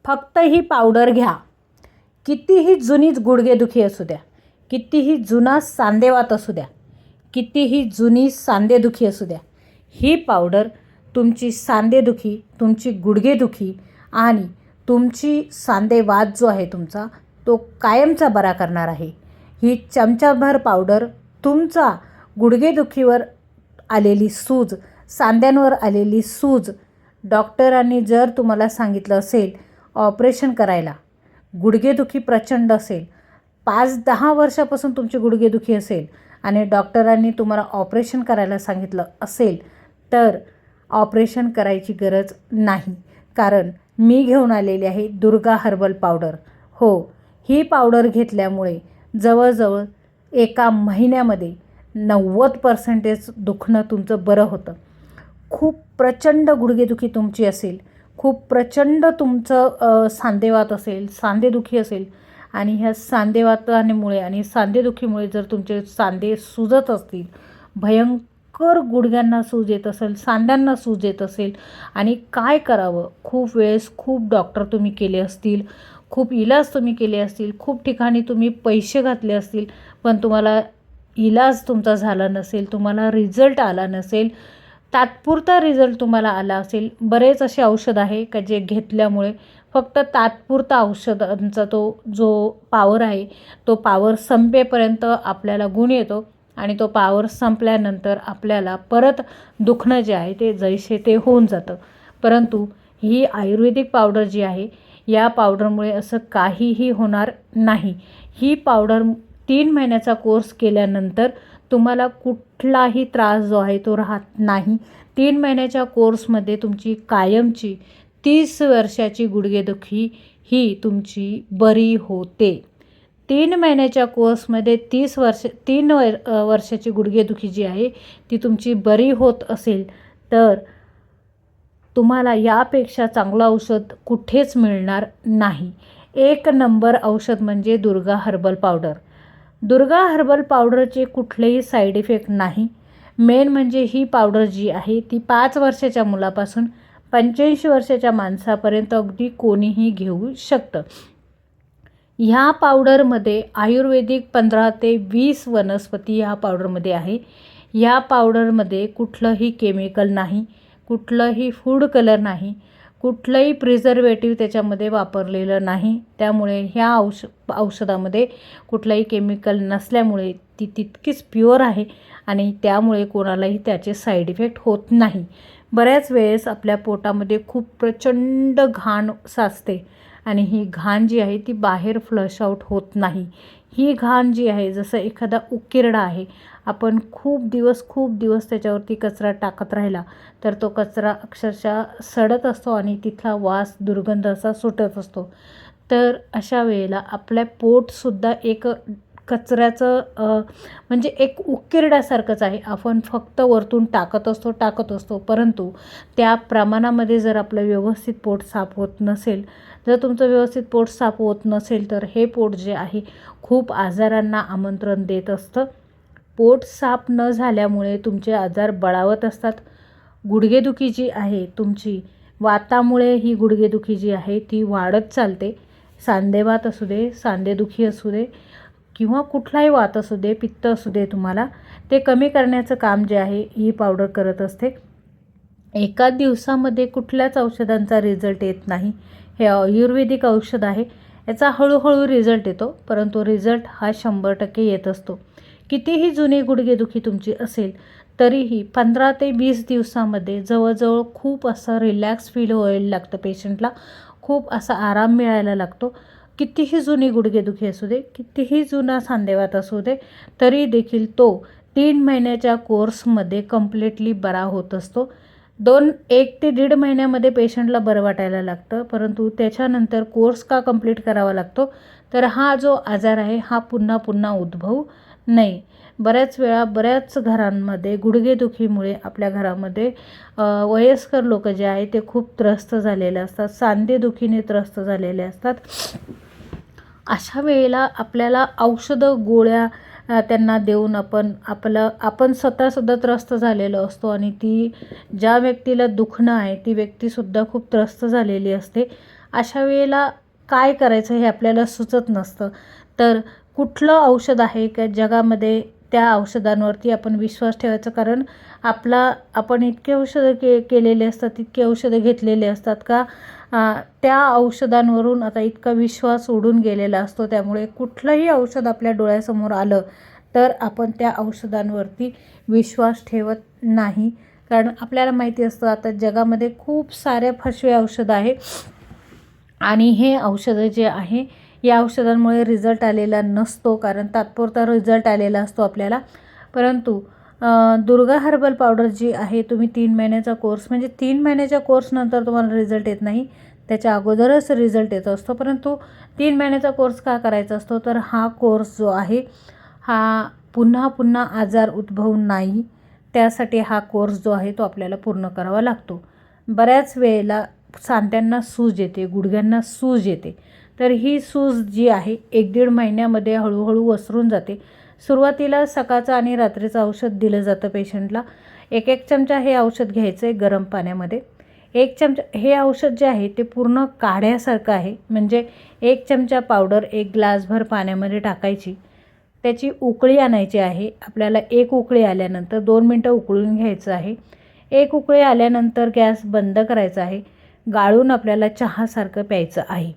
फक्त ही पावडर घ्या. कितीही जुनीच गुडघेदुखी असू द्या, कितीही जुना सांधेवात असू द्या, कितीही जुनी सांधेदुखी असू द्या, ही पावडर तुमची सांधेदुखी, तुमची गुडघेदुखी आणि तुमची सांधेवात जो आहे तुमचा तो कायमचा बरा करणार आहे. ही चमचाभर पावडर तुमचा गुडघेदुखीवर आलेली सूज, सांध्यांवर आलेली सूज, डॉक्टरांनी जर तुम्हाला सांगितलं असेल ऑपरेशन करायला, गुडघेदुखी प्रचंड असेल, 5-10 वर्षापासून तुमची गुडघेदुखी असेल आणि डॉक्टरांनी तुम्हाला ऑपरेशन करायला सांगितलं असेल तर ऑपरेशन करायची गरज नाही. कारण मी घेऊन आलेली आहे दुर्गा हर्बल पावडर. हो, ही पावडर घेतल्यामुळे जवळजवळ एका महिन्यामध्ये 90% दुखणं तुमचं बरं होतं. खूप प्रचंड गुडघेदुखी तुमची असेल, खूप प्रचंड तुमचं सांधेवात असेल, सांधेदुखी असेल आणि ह्या सांधेवातामुळे आणि सांधेदुखीमुळे जर तुमचे सांधे सुजत असतील, भयंकर गुडघ्यांना सूज येत असेल, सांध्यांना सूज येत असेल आणि काय करावं, खूप वेळेस खूप डॉक्टर तुम्ही केले असतील, खूप इलाज तुम्ही केले असतील, खूप ठिकाणी तुम्ही पैसे घातले असतील, पण तुम्हाला इलाज तुमचा झाला नसेल, तुम्हाला रिझल्ट आला नसेल, तात्पुरता रिझल्ट तुम्हाला आला असेल. बरेच असे औषध आहे का जे घेतल्यामुळे फक्त तात्पुरता औषधांचा तो जो पावर आहे तो पावर संपेपर्यंत आपल्याला गुण येतो आणि तो पावर संपल्यानंतर आपल्याला परत दुखणं जे आहे ते जैसे ते होऊन जातं. परंतु ही आयुर्वेदिक पावडर जी आहे, या पावडरमुळे असं काहीही होणार नाही. ही पावडर 3 महिन्याचा कोर्स केल्यानंतर तुम्हाला कुठलाही त्रास जो आहे तो राहत नाही. 3 महिन्याच्या कोर्समध्ये तुमची कायमची 30 वर्षाची गुडघेदुखी ही तुमची बरी होते. 3 महिन्याच्या कोर्समध्ये 3 वर्षाची गुडघेदुखी जी आहे ती तुमची बरी होत असेल तर तुम्हाला यापेक्षा चांगलं औषध कुठेच मिळणार नाही. 1 नंबर औषध म्हणजे Durga herbal powder. Durga herbal पावडरचे कुठलेही साईड इफेक्ट नाही. मेन म्हणजे ही पावडर जी आहे ती 5 वर्षाच्या मुलापासून 85 वर्षाच्या माणसापर्यंत अगदी कोणीही घेऊ शकतं. ह्या पावडरमध्ये आयुर्वेदिक 15 ते 20 वनस्पती ह्या पावडरमध्ये आहे. ह्या पावडरमध्ये कुठलंही केमिकल नाही, कुठलंही फूड कलर नाही, कुठलंही प्रिझर्वेटिव्ह त्याच्यामध्ये वापरलेलं नाही. त्यामुळे ह्या औषधामध्ये कुठलंही केमिकल नसल्यामुळे ती तितकीच प्युअर आहे आणि त्यामुळे कोणालाही त्याचे साईड इफेक्ट होत नाही. बऱ्याच वेळेस आपल्या पोटामध्ये खूप प्रचंड घाण साचते आणि ही घाण जी आहे ती बाहेर फ्लश आऊट होत नाही. ही घाण जी आहे जसं एखादा उकिरडा आहे, आपण खूप दिवस त्याच्यावरती कचरा टाकत राहिला तर तो कचरा अक्षरशः सडत असतो आणि तिथला वास दुर्गंध असा सुटत असतो. तर अशा वेळेला आपल्या पोटसुद्धा एक कचऱ्याचं म्हणजे एक उकिरड्यासारखंच आहे. आपण फक्त वरतून टाकत असतो परंतु त्या प्रमाणामध्ये जर आपलं व्यवस्थित पोट साफ होत नसेल, जर तुमचं व्यवस्थित पोट साफ होत नसेल तर हे पोट जे आहे खूप आजारांना आमंत्रण देत असतं. पोट साफ न झाल्यामुळे तुमचे आजार बळावत असतात. गुडघेदुखी जी आहे तुमची वातामुळे ही गुडघेदुखी जी आहे ती वाढत चालते. सांधेवात असू दे, सांधेदुखी असू दे किंवा कुठलाही वात असू दे, पित्त असू दे, तुम्हाला ते कमी करण्याचं काम जे आहे ही पावडर करत असते. एका दिवसामध्ये कुठल्याच औषधांचा रिझल्ट येत नाही. हे आयुर्वेदिक औषध आहे, याचा हळूहळू रिझल्ट येतो परंतु रिझल्ट हा 100% येत असतो. कितीही जुनी गुडघेदुखी तुमची असेल तरीही 15 ते 20 दिवसामध्ये जवळजवळ खूप असं रिलॅक्स फील व्हायला लागतं पेशंटला, खूप असा आराम मिळायला लागतो. कितीही जुनी गुडघेदुखी असू दे, कितीही जुना सांधेवात असू दे, तरी देखील तो 3 महिन्याच्या कोर्समध्ये कम्प्लिटली बरा होत असतो. 1 ते 1.5 महिन्यामध्ये पेशंटला बरं वाटायला लागतं. परंतु त्याच्यानंतर कोर्स का कंप्लीट करावा लागतो तर हा जो आजार आहे हा पुन्हा उद्भवू नये. बऱ्याच वेळा बऱ्याच घरांमध्ये गुडघेदुखीमुळे आपल्या घरामध्ये वयस्कर लोक जे आहे ते खूप त्रस्त झालेले असतात, सांधेदुखीने त्रस्त झालेले असतात. अशा वेळेला आपल्याला औषधं गोळ्या त्यांना देऊन आपण स्वतःसुद्धा त्रस्त झालेलो असतो आणि ती ज्या व्यक्तीला दुखणं आहे ती व्यक्तीसुद्धा खूप त्रस्त झालेली असते अशा वेळेला काय करायचं हे आपल्याला सुचत नसतं. तर कुठलं औषध आहे का जगामध्ये त्या औषधांवरती आपण विश्वास ठेवायचा, कारण आपण इतके औषधं केलेले असतात, इतके औषधं घेतलेले असतात का त्या औषधांवरून आता इतका विश्वास उडून गेलेला असतो. त्यामुळे कुठलंही औषध आपल्या डोळ्यासमोर आलं तर आपण त्या औषधांवरती विश्वास ठेवत नाही, कारण आपल्याला माहिती असतं आता जगामध्ये खूप सारे फसवे औषधं आहे आणि हे औषधं जे आहे या औषधांमुळे रिझल्ट आलेला नसतो, कारण तात्पुरता रिझल्ट आलेला असतो आपल्याला. परंतु दुर्गा हर्बल पावडर जी आहे, तुम्ही 3 महिन्याचा कोर्स म्हणजे 3 महिन्याच्या कोर्सनंतर तुम्हाला रिझल्ट येत नाही, त्याच्या अगोदरच रिझल्ट येत असतो. परंतु 3 महिन्याचा कोर्स का करायचा असतो, तर हा कोर्स जो आहे हा पुन्हा पुन्हा आजार उद्भवू नाही, त्यासाठी हा कोर्स जो आहे तो आपल्याला पूर्ण करावा लागतो. बऱ्याच वेळेला सांध्यांना सूज येते, गुडघ्यांना सूज येते, तर ही सूज जी आहे 1-1.5 महिन्यामध्ये हळूहळू वसरून जाते. सुरुवातीला सकाळचं आणि रात्रीचं औषध दिलं जातं पेशंटला. 1-1 चमचा हे औषध घ्यायचं आहे गरम पाण्यामध्ये. 1 चमचा हे औषध जे आहे ते पूर्ण काढ्यासारखं आहे, म्हणजे 1 चमचा पावडर 1 ग्लासभर पाण्यामध्ये टाकायची, त्याची उकळी आणायची आहे आपल्याला. 1 उकळी आल्यानंतर 2 मिनटं उकळून घ्यायचं आहे. 1 उकळी आल्यानंतर गॅस बंद करायचा आहे, गाळून आपल्याला चहासारखं प्यायचं आहे.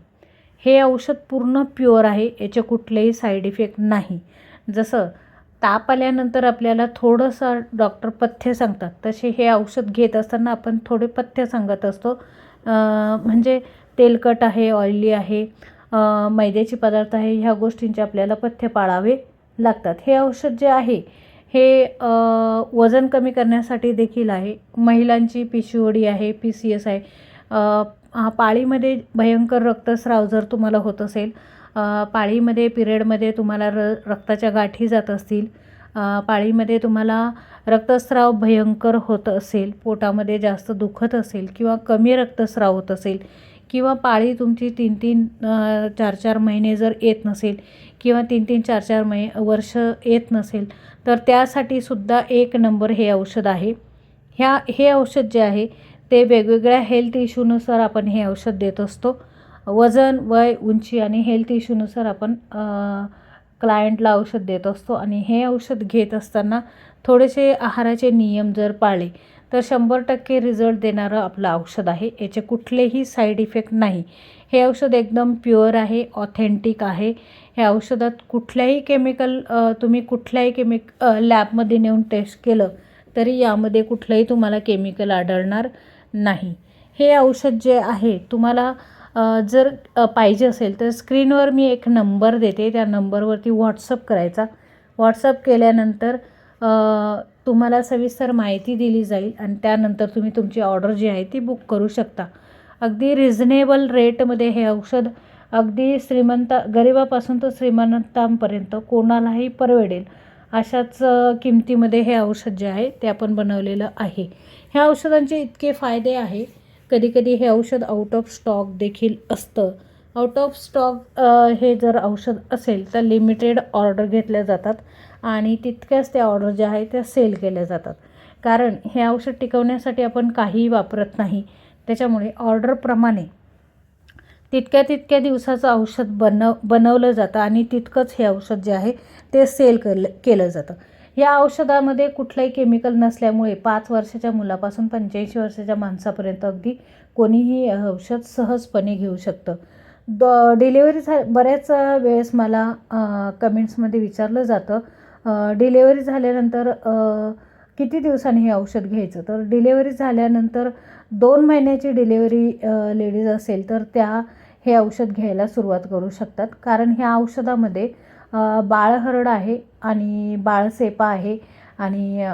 हे औषध पूर्ण प्युअर आहे, याचे कुठलेही साईड इफेक्ट नाही. जसं ताप आल्यानंतर आपल्याला थोडंसं डॉक्टर पथ्य सांगतात, तसे हे औषध घेत असताना आपण थोडे पथ्य सांगत असतो. म्हणजे तेलकट आहे, ऑइली आहे, मैद्याचे पदार्थ आहे, ह्या गोष्टींचे आपल्याला पथ्य पाळावे लागतात. हे औषध जे आहे हे वजन कमी करण्यासाठी देखील आहे. महिलांची PCOD आहे, PCS आहे, पाळीमध्ये भयंकर रक्तस्राव जर तुम्हाला होत असेल, पाळीमध्ये पिरियडमध्ये तुम्हाला रक्ताच्या गाठी जात असतील, पाळीमध्ये तुम्हाला रक्तस्राव भयंकर होत असेल, पोटामध्ये जास्त दुखत असेल किंवा कमी रक्तस्राव होत असेल, किंवा पाळी तुमची 3-3 4-4 महिने जर येत नसेल किंवा 3-3 4-4 वर्ष येत नसेल, तर त्यासाठी सुद्धा 1 नंबर हे औषध आहे. हे औषध जे आहे ते वेगवेगळ्या हेल्थ इश्यूनुसार आपण हे औषध देत असतो. वजन, वय, उंची आणि हेल्थ इश्यूनुसार आपण क्लायंटला औषध देत असतो. आणि हे औषध घेत असताना थोडेसे आहाराचे नियम जर पाळले तर 100% रिझल्ट देणारं आपलं औषध आहे, याचे कुठलेही साईड इफेक्ट नाही. हे औषध एकदम प्युअर आहे, ऑथेंटिक आहे. ह्या औषधात कुठल्याही केमिकल तुम्ही कुठल्याही लॅबमध्ये नेऊन टेस्ट केलं तरी यामध्ये कुठलंही तुम्हाला केमिकल आढळणार नाही. हे औषध जे आहे तुम्हाला जर पाहिजे असेल तर स्क्रीनवर मी एक नंबर देते, त्या नंबरवरती व्हॉट्सअप करायचा. व्हॉट्सअप केल्यानंतर तुम्हाला सविस्तर माहिती दिली जाईल आणि त्यानंतर तुम्ही तुमची ऑर्डर जी आहे ती बुक करू शकता. अगदी रिझनेबल रेटमध्ये हे औषध अगदी गरिबापासून तर श्रीमंतांपर्यंत कोणालाही परवडेल अशाच किमतीमध्ये हे औषध जे आहे ते आपण बनवलेलं आहे. ह्या औषधांचे इतके फायदे आहे, कधीकधी हे औषध आउट ऑफ स्टॉक देखील असतं. आउट ऑफ स्टॉक हे जर औषध असेल तर लिमिटेड ऑर्डर घेतल्या जातात आणि तितक्याच त्या ऑर्डर ज्या आहेत त्या सेल केल्या जातात, कारण हे औषध टिकवण्यासाठी आपण काहीही वापरत नाही. त्याच्यामुळे ऑर्डरप्रमाणे तितक्या दिवसाचं औषध बनवलं जातं आणि तितकंच हे औषध जे आहे ते सेल केलं जातं. या औषधामध्ये कुठलंही केमिकल नसल्यामुळे 5 वर्षाच्या मुलापासून 85 वर्षाच्या माणसापर्यंत अगदी कोणीही औषध सहजपणे घेऊ शकतं. डिलेवरी बऱ्याच वेळेस मला कमेंट्समध्ये विचारलं जातं, डिलेवरी झाल्यानंतर किती दिवसांनी हे औषध घ्यायचं. तर डिलेवरी झाल्यानंतर 2 महिन्याची डिलेवरी लेडीज असेल तर त्या हे औषध घ्यायला सुरुवात करू शकतात, कारण ह्या औषधामध्ये बाळहरड आहे आणि बाळसेपा आहे आणि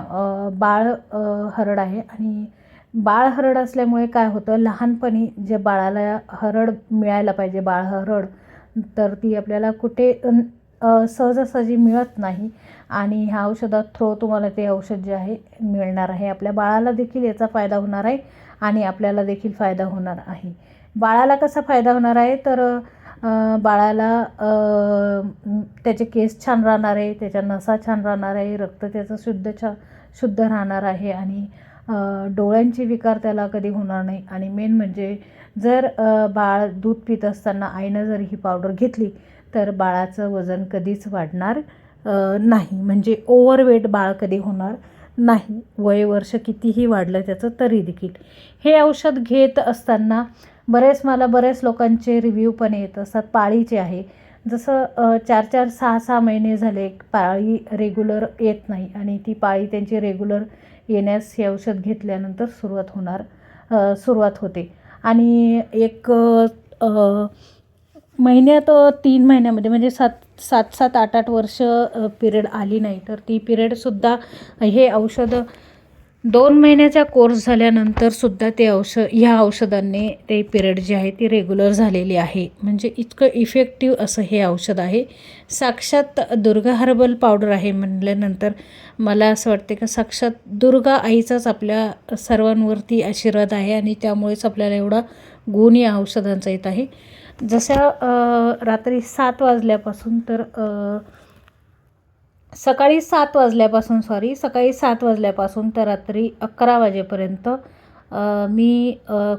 बाळहरड आहे. आणि बाळहरड असल्यामुळे काय होतं, लहानपणी जे बाळाला हरड मिळायला पाहिजे, बाळहरड, तर ती आपल्याला कुठे सहजासहजी मिळत नाही आणि ह्या औषधात थ्रो तुम्हाला ते औषध जे आहे मिळणार आहे. आपल्या बाळाला देखील याचा फायदा होणार आहे आणि आपल्याला देखील फायदा होणार आहे. बाळाला कसा फायदा होणार आहे, तर बाळाला त्याचे केस छान राहणार आहे, त्याच्या नसा छान राहणार आहे, रक्त त्याचं शुद्ध राहणार आहे आणि डोळ्यांचे विकार त्याला कधी होणार नाही. आणि मेन म्हणजे जर बाळ दूध पित असताना आईनं जर ही पावडर घेतली तर बाळाचं वजन कधीच वाढणार नाही, म्हणजे ओव्हरवेट बाळ कधी होणार नाही, वय वर्ष कितीही वाढलं त्याचं तरी देखील. हे औषध घेत असताना मला बरेच लोकांचे रिव्ह्यू पण येत असतात. पाळीचे आहे, जसं 4-4, 6-6 महिने झाले पाळी रेग्युलर येत नाही आणि ती पाळी त्यांची रेग्युलर येण्यास हे औषध घेतल्यानंतर सुरुवात होते. आणि एक महिन्यात 3 महिन्यामध्ये म्हणजे 7-7, 8-8 वर्ष पिरियड आली नाही तर ती पिरियडसुद्धा हे औषधं 2 महिन्याचा कोर्स झाल्यानंतरसुद्धा ह्या औषधांनी ते पिरियड जे आहे ती रेग्युलर झालेली आहे. म्हणजे इतकं इफेक्टिव्ह असं हे औषध आहे. साक्षात दुर्गा हर्बल पावडर आहे म्हटल्यानंतर मला असं वाटते की साक्षात दुर्गा आईचाच आपल्या सर्वांवरती आशीर्वाद आहे आणि त्यामुळेच आपल्याला एवढा गुण या औषधांचा येत आहे. जशा रात्री 7 वाजल्यापासून तर सकाळी 7 वाजल्यापासून तर रात्री 11 वाजेपर्यंत मी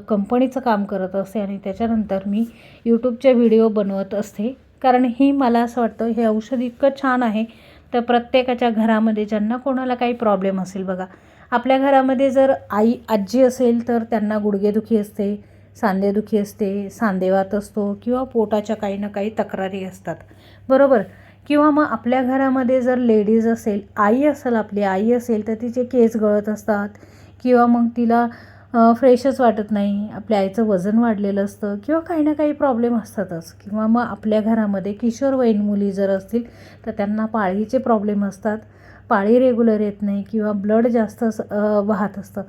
कंपनीचं काम करत असते आणि त्याच्यानंतर मी यूट्यूबचे व्हिडिओ बनवत असते. कारण मला असं वाटतं हे औषध इतकं छान आहे तर प्रत्येकाच्या घरामध्ये ज्यांना कोणाला काही प्रॉब्लेम असेल, बघा आपल्या घरामध्ये जर आजी असेल तर त्यांना गुडघेदुखी असते, सांधेदुखी असते, सांधेवात असतो किंवा पोटाच्या काही ना काही तक्रारी असतात, बरोबर. किंवा मग आपल्या घरामध्ये जर लेडीज असेल, आपली आई असेल तर तिचे केस गळत असतात किंवा मग तिला फ्रेशच वाटत नाही, आपल्या आईचं वजन वाढलेलं असतं किंवा काही ना काही प्रॉब्लेम असतातच. किंवा मग आपल्या घरामध्ये किशोरवयीन मुली जर असतील तर त्यांना पाळीचे प्रॉब्लेम असतात, पाळी रेग्युलर येत नाही किंवा ब्लड जास्त वाहत असतं.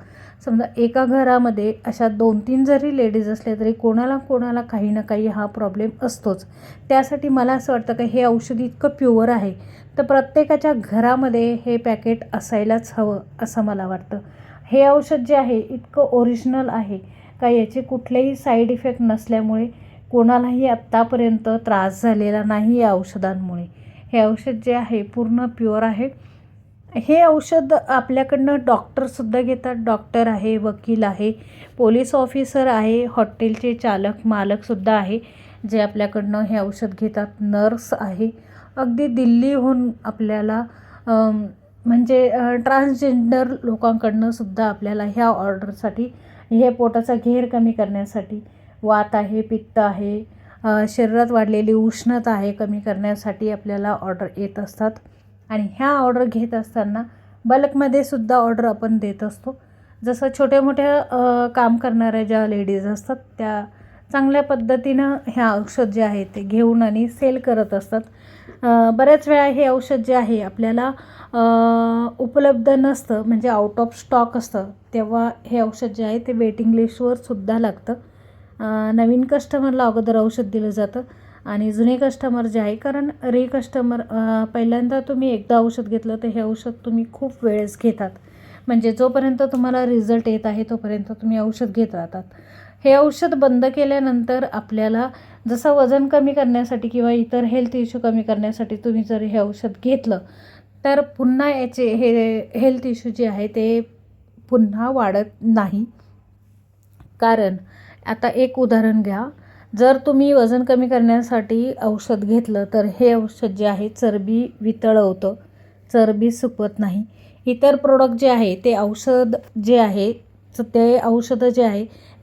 समजा एका घरामध्ये अशा 2-3 जरी लेडीज असल्या तरी कोणाला काही ना काही हा प्रॉब्लेम असतोच. त्यासाठी मला असं वाटतं की हे औषध इतकं प्युअर आहे तर प्रत्येकाच्या घरामध्ये हे पॅकेट असायलाच हवं असं मला वाटतं. हे औषध जे आहे इतकं ओरिजिनल आहे का याचे कुठलेही साईड इफेक्ट नसल्यामुळे कोणालाही आत्तापर्यंत त्रास झालेला नाही या औषधांमुळे. हे औषध जे आहे पूर्ण प्युअर आहे. हे औषध आपल्याकडनं डॉक्टरसुद्धा घेतात, डॉक्टर आहे, वकील आहे, पोलीस ऑफिसर आहे, हॉटेलचे मालकसुद्धा आहे जे आपल्याकडनं हे औषध घेतात, नर्स आहे, अगदी दिल्लीहून आपल्याला म्हणजे ट्रान्सजेंडर लोकांकडनं सुद्धा आपल्याला ह्या ऑर्डरसाठी, हे पोटाचा घेर कमी करण्यासाठी, वात आहे, पित्त आहे, शरीरात वाढलेली उष्णता आहे कमी करण्यासाठी आपल्याला ऑर्डर येत असतात. आणि ह्या ऑर्डर घेत असताना बल्कमध्ये सुद्धा ऑर्डर आपण देत असतो. जसं छोट्या मोठ्या काम करणाऱ्या ज्या लेडीज असतात त्या चांगल्या पद्धतीनं ह्या औषध जे आहे ते घेऊन आणि सेल करत असतात. बऱ्याच वेळा हे औषध जे आहे आपल्याला उपलब्ध नसतं, म्हणजे आउट ऑफ स्टॉक असतं, तेव्हा हे औषध जे आहे ते वेटिंग लिस्टवर सुद्धा लागतं. नवीन कस्टमरला अगोदर औषध दिलं जातं आणि जुने कस्टमर जे आहे, कारण कस्टमर पहिल्यांदा तुम्ही एकदा औषध घेतलं तर हे औषध तुम्ही खूप वेळेस घेतात, म्हणजे जोपर्यंत तुम्हाला रिझल्ट येत आहे तोपर्यंत तुम्ही औषध घेत राहतात. हे औषध बंद केल्यानंतर आपल्याला जसं वजन कमी करण्यासाठी किंवा इतर हेल्थ इश्यू कमी करण्यासाठी तुम्ही जर हे औषध घेतलं तर पुन्हा याचे हे हेल्थ इश्यू जे आहे ते पुन्हा वाढत नाही. कारण आता एक उदाहरण घ्या, जर तुम्ही वजन कमी करण्यासाठी औषध घेतलं तर हे औषध जे आहे चरबी वितळवतं, चरबी सुकवत नाही. इतर प्रोडक्ट जे आहे ते औषधं जे आहे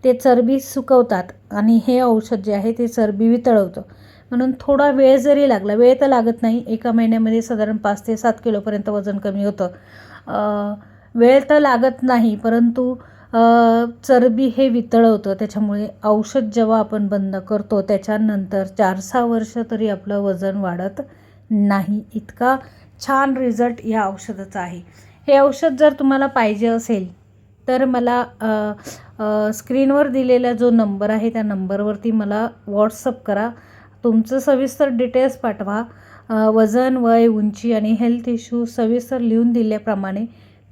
ते चरबी सुकवतात आणि हे औषध जे आहे ते चरबी वितळवतं. म्हणून थोडा वेळ जरी लागला, वेळ तर लागत नाही, एका महिन्यामध्ये साधारण 5 ते 7 किलोपर्यंत वजन कमी होतं, वेळ तर लागत नाही, परंतु चरबी हे वितळवतं. त्याच्यामुळे औषध जेव्हा आपण बंद करतो त्याच्यानंतर 4-6 वर्ष तरी आपलं वजन वाढत नाही. इतका छान रिझल्ट या औषधाचा आहे. हे औषध जर तुम्हाला पाहिजे असेल तर मला स्क्रीनवर दिलेला जो नंबर आहे त्या नंबरवरती मला व्हॉट्सअप करा, तुमचं सविस्तर डिटेल्स पाठवा, वजन, वय, उंची आणि हेल्थ इश्यू सविस्तर लिहून दिल्याप्रमाणे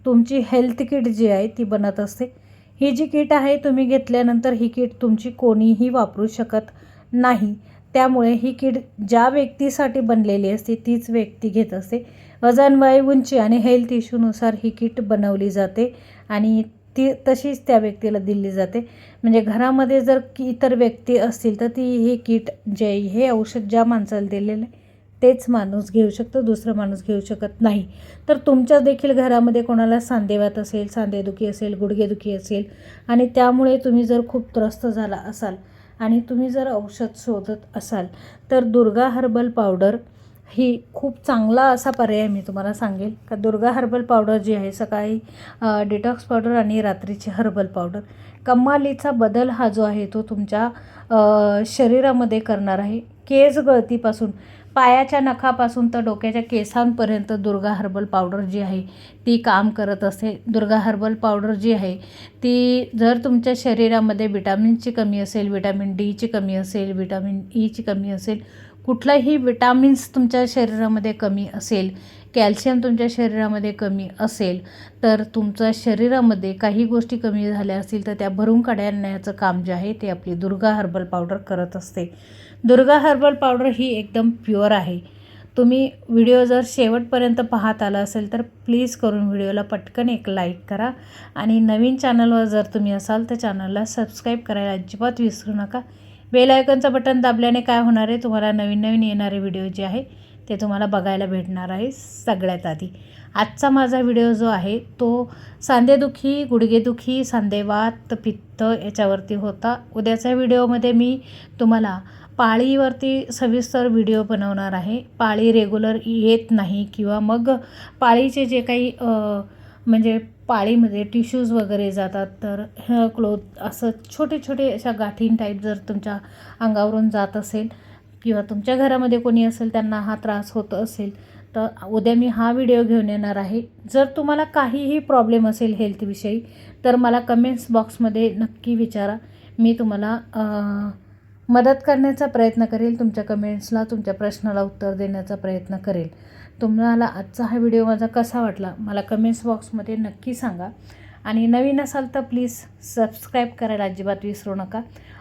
तुमची हेल्थ किट जी आहे ती बनत असते. ही जी किट आहे तुम्ही घेतल्यानंतर ही किट तुमची कोणीही वापरू शकत नाही, त्यामुळे ही किट ज्या व्यक्तीसाठी बनलेली असते तीच व्यक्ती घेत असते. वजन, वय, उंची आणि हेल्थ इश्यूनुसार ही किट बनवली जाते आणि ती तशीच त्या व्यक्तीला दिली जाते. म्हणजे घरामध्ये जर इतर व्यक्ती असतील तर ती हे किट जे हे औषध ज्या माणसाला दिलेलं आहे तेच माणूस घेऊ शकतो, दुसरा माणूस घेऊ शकत नाही. तर तुमच्या देखील घरामध्ये कोणाला सांधेवात असेल, सांधेदुखी असेल, गुडघेदुखी असेल आणि त्यामुळे तुम्ही जर खूप त्रस्त झाला असाल आणि तुम्ही जर औषध शोधत असाल तर दुर्गा हर्बल पावडर ही खूप चांगला असा पर्याय मी तुम्हाला सांगेल. का दुर्गा हर्बल पावडर जी आहे सकाळी डिटॉक्स पावडर आणि रात्रीची हर्बल पावडर कमालीचा बदल हा जो आहे तो तुमच्या शरीरामध्ये करणार आहे. केस गळतीपासून पायाच्या नखापासून तर डोक्याच्या केसांपर्यंत दुर्गा हर्बल पावडर जी आहे ती काम करत असते. दुर्गा हर्बल पावडर जी आहे ती जर तुमच्या शरीरामध्ये विटॅमिनची कमी असेल, विटॅमिन डीची कमी असेल, विटॅमिन ईची कमी असेल, कुठलाही विटॅमिन्स तुमच्या शरीरामध्ये कमी असेल, कॅल्शियम तुमच्या शरीरामध्ये कमी असेल तर तुमच्या शरीरामध्ये काही गोष्टी कमी झाल्या असतील तर त्या भरून काढण्याचं काम जे आहे ते आपली दुर्गा हर्बल पावडर करत असते. दुर्गा हर्बल पावडर ही एकदम प्युअर आहे. तुम्ही व्हिडिओ जर शेवटपर्यंत पाहत आला असेल तर प्लीज करून व्हिडिओला पटकन एक लाईक करा आणि नवीन चॅनलवर जर तुम्ही असाल तर चॅनलला सबस्क्राईब करायला अजिबात विसरू नका. बेल आयकॉनचं बटन दाबल्याने काय होणार आहे, तुम्हाला नवीन नवीन येणारे व्हिडिओ जे आहे ते तुम्हाला बघायला भेटणार आहे सगळ्यात आधी. आजचा माझा व्हिडिओ जो आहे तो सांधेदुखी, गुडघेदुखी, सांधेवात, पित्त याच्यावरती होता. उद्याच्या व्हिडिओमध्ये मी तुम्हाला पाळीवरती सविस्तर व्हिडिओ बनवणार आहे. पाळी रेग्युलर येत नाही किंवा मग पाळीचे जे काही म्हणजे पाळीमध्ये टिश्यूज वगैरे जातात तर क्लोथ असं छोटे छोटे अशा गाठीं टाईप जर तुमच्या अंगावरून जात असेल किंवा तुमच्या घरामध्ये कोणी असेल त्यांना हा त्रास होत असेल तर उद्या मी हा व्हिडिओ घेऊन येणार आहे. जर तुम्हाला काहीही प्रॉब्लेम असेल हेल्थविषयी तर मला कमेंट्स बॉक्समध्ये नक्की विचारा. मी तुम्हाला मदत करण्याचा प्रयत्न करेल. तुमच्या कमेंट्सला, तुमच्या प्रश्नाला उत्तर देण्याचा प्रयत्न करेल. तुम्हाला आजचा हा व्हिडिओ माझा कसा वाटला मला कमेंट्स बॉक्समध्ये नक्की सांगा आणि नवीन असाल तर प्लीज सबस्क्राईब करायला अजिबात विसरू नका.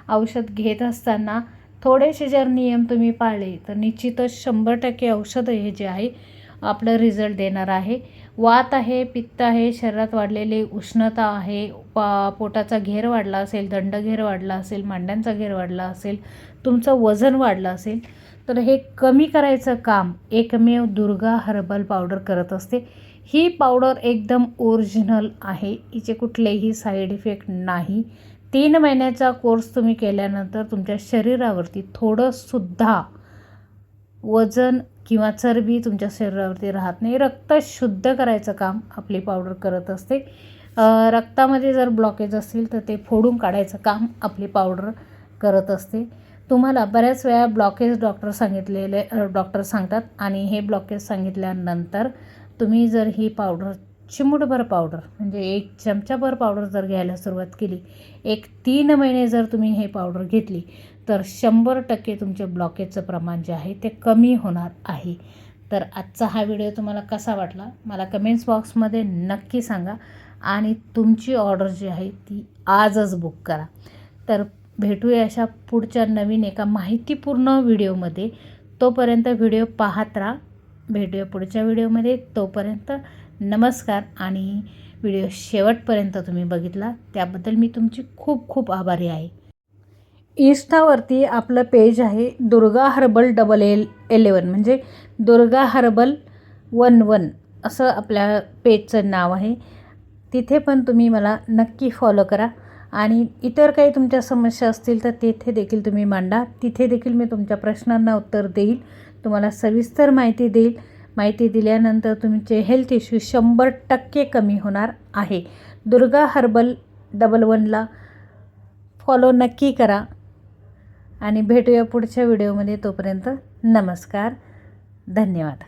औषध घेत असताना थोडेसे जर नियम तुम्ही पाळले तर निश्चितच 100% औषध हे जे आहे आपलं रिझल्ट देणार आहे. वात आहे, पित्त आहे, शरीरात वाढलेली उष्णता आहे, पोटाचा घेर वाढला असेल, दंडघेर वाढला असेल, मांड्यांचा घेर वाढला असेल, तुमचं वजन वाढलं असेल तर हे कमी करायचं काम एकमेव दुर्गा हर्बल पावडर करत असते. ही पावडर एकदम ओरिजिनल आहे. हिचे कुठलेही साईड इफेक्ट नाही. 3 महिन्याचा कोर्स तुम्ही केल्यानंतर तुमच्या शरीरावरती थोडंसुद्धा वजन किंवा चरबी तुमच्या शरीरावरती राहत नाही. रक्त शुद्ध करायचं काम आपली पावडर करत असते. रक्तामध्ये जर ब्लॉकेज असतील तर ते फोडून काढायचं काम आपली पावडर करत असते. तुम्हाला बऱ्याच वेळा ब्लॉकेज डॉक्टर सांगतात आणि हे ब्लॉकेज सांगितल्यानंतर तुम्ही जर ही पावडर चिमूटभर पावडर म्हणजे 1 चमचाभर पावडर जर घ्यायला सुरुवात केली, 3 महिने जर तुम्ही हे पावडर घेतली तर 100% तुमच्या ब्लॉकेजचं प्रमाण जे आहे ते कमी होणार आहे. तर आजचा हा व्हिडिओ तुम्हाला कसा वाटला मला कमेंट्स बॉक्समध्ये नक्की सांगा आणि तुमची ऑर्डर जी आहे ती आजच बुक करा. तर भेटूया अशा पुढच्या नवीन एका माहितीपूर्ण व्हिडिओमध्ये. तोपर्यंत व्हिडिओ पाहत राहा. भेटूया पुढच्या व्हिडिओमध्ये. तोपर्यंत नमस्कार आणि व्हिडिओ शेवटपर्यंत तुम्ही बघितला त्याबद्दल मी तुमची खूप खूप आभारी आहे. इन्स्टावरती आपलं पेज आहे दुर्गा हर्बल 11 म्हणजे दुर्गा हर्बल 11 असं आपल्या पेजचं नाव आहे. तिथे पण तुम्ही मला नक्की फॉलो करा आणि इतर काही तुमच्या समस्या असतील तर तिथे देखील तुम्ही मांडा. तिथे देखील मी तुमच्या प्रश्नांना उत्तर देईल, तुम्हाला सविस्तर माहिती देईल. माहिती दिल्यानंतर तुमचे हेल्थ इश्यू 100% कमी होणार आहे. दुर्गा हर्बल 11ला फॉलो नक्की करा आणि भेटूया पुढच्या व्हिडिओमध्ये. तोपर्यंत नमस्कार, धन्यवाद.